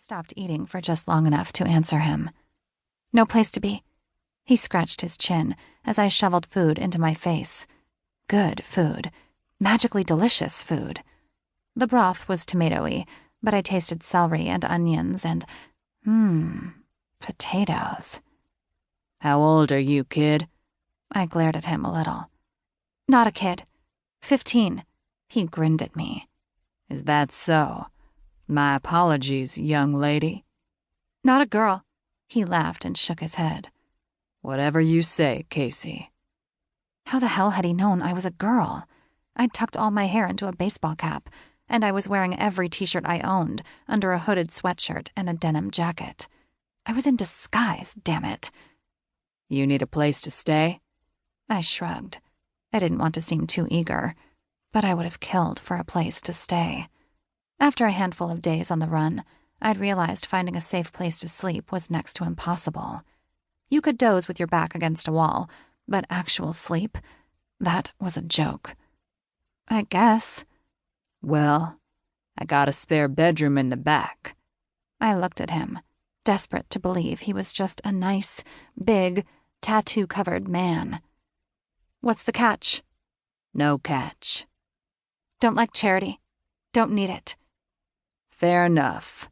stopped eating for just long enough to answer him. No place to be. He scratched his chin as I shoveled food into my face. Good food. Magically delicious food. The broth was tomatoey, but I tasted celery and onions and, potatoes. How old are you, kid? I glared at him a little. Not a kid. 15. He grinned at me. Is that so? My apologies, young lady. Not a girl. He laughed and shook his head. Whatever you say, Casey. How the hell had he known I was a girl? I'd tucked all my hair into a baseball cap, and I was wearing every t-shirt I owned under a hooded sweatshirt and a denim jacket. I was in disguise, damn it. You need a place to stay? I shrugged. I didn't want to seem too eager, but I would have killed for a place to stay. After a handful of days on the run, I'd realized finding a safe place to sleep was next to impossible. You could doze with your back against a wall, but actual sleep, that was a joke. I guess. Well, I got a spare bedroom in the back. I looked at him, desperate to believe he was just a nice, big, tattoo-covered man. What's the catch? No catch. Don't like charity. Don't need it. Fair enough.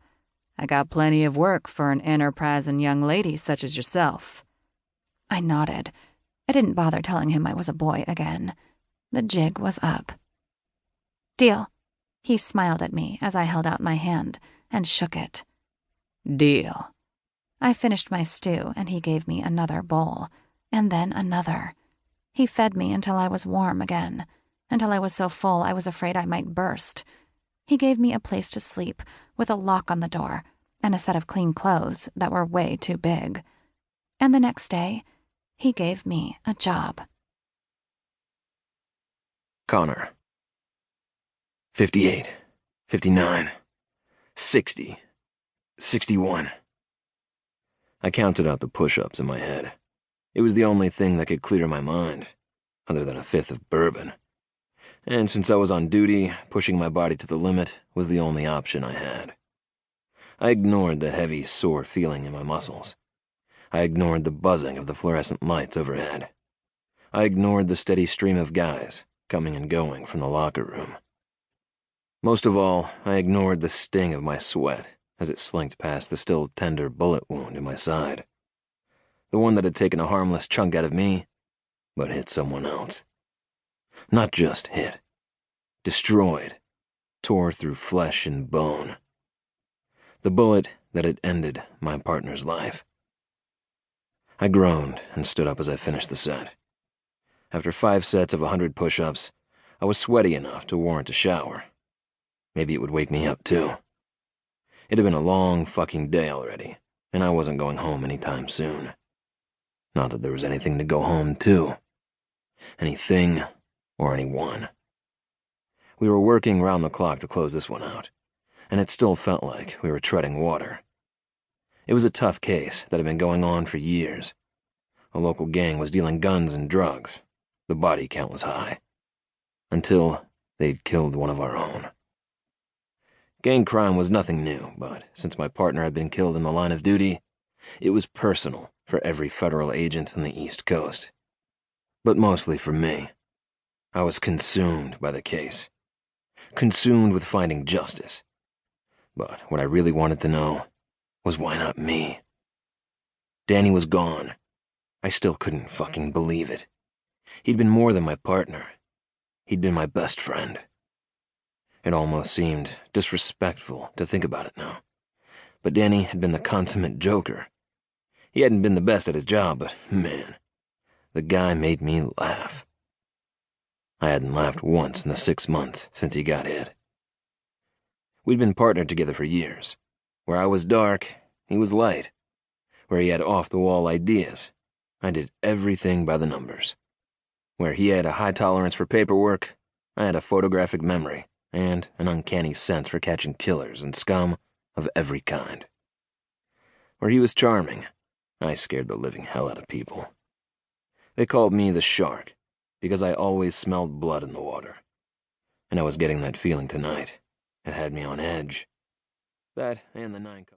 I got plenty of work for an enterprising young lady such as yourself. I nodded. I didn't bother telling him I was a boy again. The jig was up. Deal. He smiled at me as I held out my hand and shook it. Deal. I finished my stew and he gave me another bowl, and then another. He fed me until I was warm again, until I was so full I was afraid I might burst. He gave me a place to sleep with a lock on the door and a set of clean clothes that were way too big. And the next day, he gave me a job. Connor. 58, 59, 60, 61. I counted out the push-ups in my head. It was the only thing that could clear my mind, other than a fifth of bourbon. And since I was on duty, pushing my body to the limit was the only option I had. I ignored the heavy, sore feeling in my muscles. I ignored the buzzing of the fluorescent lights overhead. I ignored the steady stream of guys coming and going from the locker room. Most of all, I ignored the sting of my sweat as it slinked past the still tender bullet wound in my side. The one that had taken a harmless chunk out of me, but hit someone else. Not just hit. Destroyed. Tore through flesh and bone. The bullet that had ended my partner's life. I groaned and stood up as I finished the set. After 5 sets of 100 push-ups, I was sweaty enough to warrant a shower. Maybe it would wake me up, too. It had been a long fucking day already, and I wasn't going home anytime soon. Not that there was anything to go home to. Anything or anyone. We were working round the clock to close this one out, and it still felt like we were treading water. It was a tough case that had been going on for years. A local gang was dealing guns and drugs. The body count was high. Until they'd killed one of our own. Gang crime was nothing new, but since my partner had been killed in the line of duty, it was personal for every federal agent on the East Coast. But mostly for me. I was consumed by the case. Consumed with finding justice. But what I really wanted to know was why not me? Danny was gone. I still couldn't fucking believe it. He'd been more than my partner. He'd been my best friend. It almost seemed disrespectful to think about it now. But Danny had been the consummate joker. He hadn't been the best at his job, but man, the guy made me laugh. I hadn't laughed once in the 6 months since he got hit. We'd been partnered together for years. Where I was dark, he was light. Where he had off-the-wall ideas, I did everything by the numbers. Where he had a high tolerance for paperwork, I had a photographic memory and an uncanny sense for catching killers and scum of every kind. Where he was charming, I scared the living hell out of people. They called me the shark because I always smelled blood in the water. And I was getting that feeling tonight. It had me on edge. That and the 9